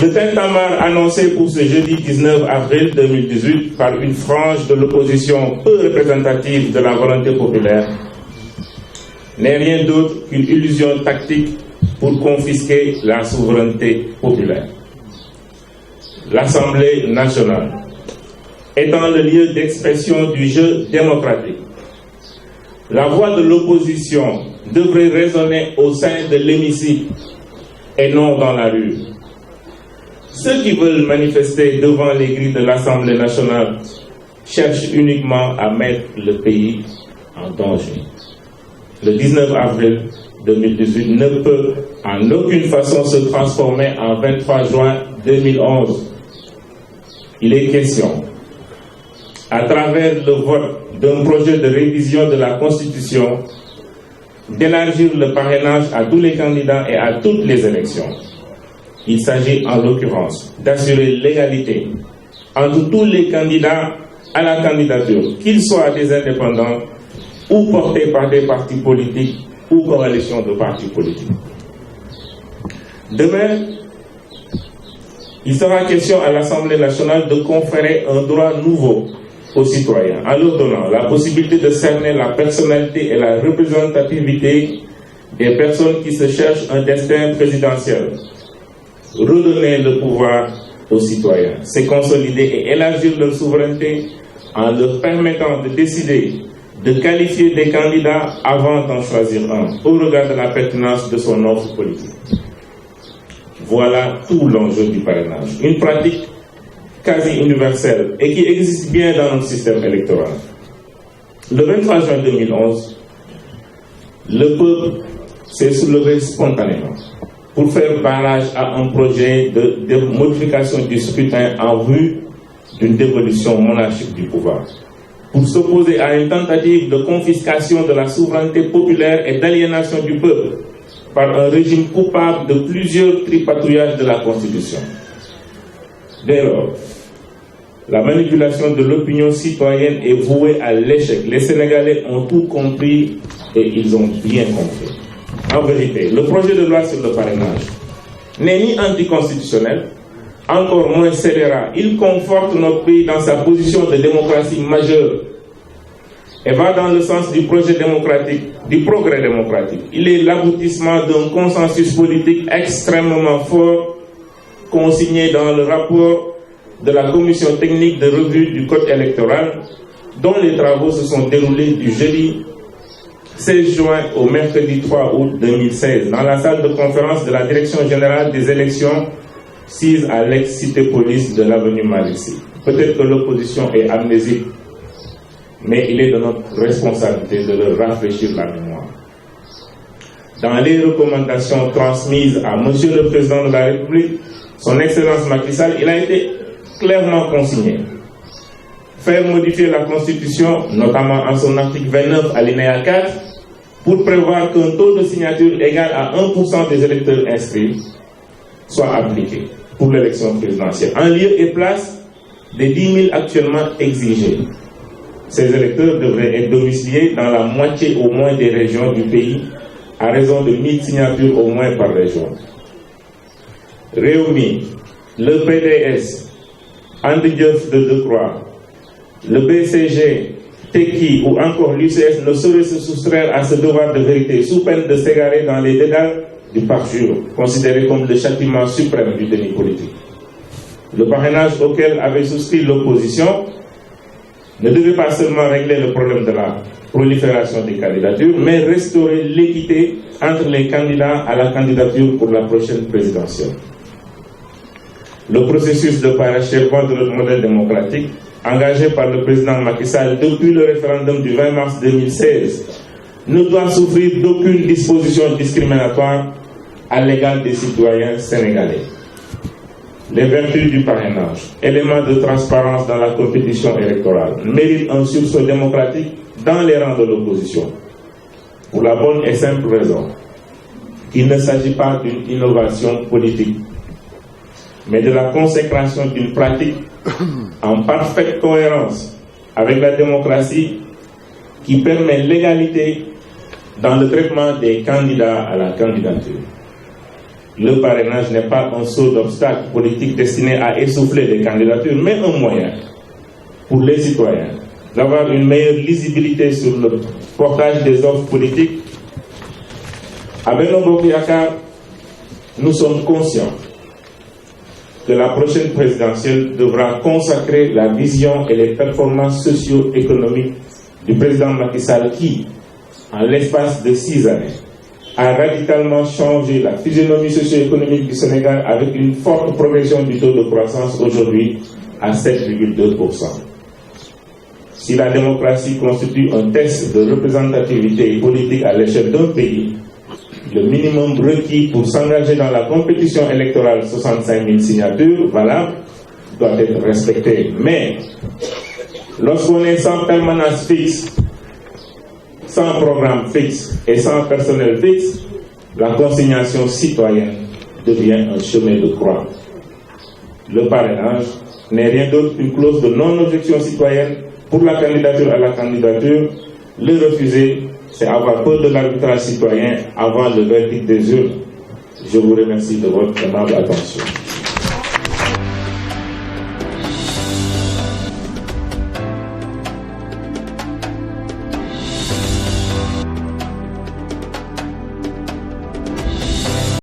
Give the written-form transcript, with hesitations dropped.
Le tintamarre annoncé pour ce jeudi 19 avril 2018 par une frange de l'opposition peu représentative de la volonté populaire n'est rien d'autre qu'une illusion tactique pour confisquer la souveraineté populaire. L'Assemblée nationale étant le lieu d'expression du jeu démocratique, la voix de l'opposition devrait résonner au sein de l'hémicycle et non dans la rue. Ceux qui veulent manifester devant les grilles de l'Assemblée nationale cherchent uniquement à mettre le pays en danger. Le 19 avril 2018 ne peut en aucune façon se transformer en 23 juin 2011. Il est question, à travers le vote d'un projet de révision de la Constitution, d'élargir le parrainage à tous les candidats et à toutes les élections. Il s'agit en l'occurrence d'assurer l'égalité entre tous les candidats à la candidature, qu'ils soient des indépendants ou portés par des partis politiques ou coalitions de partis politiques. Demain, il sera question à l'Assemblée nationale de conférer un droit nouveau aux citoyens, en leur donnant la possibilité de cerner la personnalité et la représentativité des personnes qui se cherchent un destin présidentiel. Redonner le pouvoir aux citoyens, c'est consolider et élargir leur souveraineté en leur permettant de décider, de qualifier des candidats avant d'en choisir un, au regard de la pertinence de son offre politique. Voilà tout l'enjeu du parrainage. Une pratique quasi universelle et qui existe bien dans notre système électoral. Le 23 juin 2011, le peuple s'est soulevé spontanément pour faire barrage à un projet de modification du scrutin en vue d'une dévolution monarchique du pouvoir, pour s'opposer à une tentative de confiscation de la souveraineté populaire et d'aliénation du peuple par un régime coupable de plusieurs tripatouillages de la Constitution. Dès lors, la manipulation de l'opinion citoyenne est vouée à l'échec. Les Sénégalais ont tout compris et ils ont bien compris. En vérité, le projet de loi sur le parrainage n'est ni anticonstitutionnel, encore moins scélérat. Il conforte notre pays dans sa position de démocratie majeure et va dans le sens du projet démocratique, du progrès démocratique. Il est l'aboutissement d'un consensus politique extrêmement fort consigné dans le rapport de la commission technique de revue du code électoral, dont les travaux se sont déroulés du jeudi 16 juin au mercredi 3 août 2016 dans la salle de conférence de la Direction générale des élections sise à l'ex-cité police de l'avenue Malick Sy. Peut-être que l'opposition est amnésique, mais il est de notre responsabilité de leur rafraîchir la mémoire. Dans les recommandations transmises à M. le Président de la République, son Excellence Macky Sall, il a été clairement consigné. Faire modifier la Constitution, notamment en son article 29, alinéa 4, pour prévoir qu'un taux de signature égal à 1% des électeurs inscrits soit appliqué pour l'élection présidentielle, en lieu et place des 10 000 actuellement exigés. Ces électeurs devraient être domiciliés dans la moitié au moins des régions du pays, à raison de 1000 signatures au moins par région. Rewmi, le PDS, Andi Jëf de Decroix, le BCG, Tekki ou encore l'UCS ne sauraient se soustraire à ce devoir de vérité sous peine de s'égarer dans les dédales du parjure, considéré comme le châtiment suprême du déni politique. Le parrainage auquel avait souscrit l'opposition ne devait pas seulement régler le problème de la prolifération des candidatures, mais restaurer l'équité entre les candidats à la candidature pour la prochaine présidentielle. Le processus de parachèvement de notre modèle démocratique, engagé par le président Macky Sall depuis le référendum du 20 mars 2016, ne doit souffrir d'aucune disposition discriminatoire à l'égard des citoyens sénégalais. Les vertus du parrainage, élément de transparence dans la compétition électorale, méritent un sursaut démocratique dans les rangs de l'opposition, pour la bonne et simple raison qu'il ne s'agit pas d'une innovation politique, mais de la consécration d'une pratique en parfaite cohérence avec la démocratie qui permet l'égalité dans le traitement des candidats à la candidature. le parrainage n'est pas un saut d'obstacle politique destiné à essouffler les candidatures, mais un moyen pour les citoyens d'avoir une meilleure lisibilité sur le portage des offres politiques. À Benno Bokk Yakaar, nous sommes conscients que la prochaine présidentielle devra consacrer la vision et les performances socio-économiques du président Macky Sall qui, en l'espace de 6 années, a radicalement changé la physionomie socio-économique du Sénégal avec une forte progression du taux de croissance aujourd'hui à 7,2%. Si la démocratie constitue un test de représentativité politique à l'échelle d'un pays, le minimum requis pour s'engager dans la compétition électorale, 65 000 signatures valables, doit être respecté. Mais lorsqu'on est sans permanence fixe, sans programme fixe et sans personnel fixe, la consignation citoyenne devient un chemin de croix. Le parrainage n'est rien d'autre qu'une clause de non-objection citoyenne pour la candidature à la candidature. Le refuser, c'est avoir peur de l'arbitrage citoyen avant le verdict des urnes. Je vous remercie de votre aimable attention.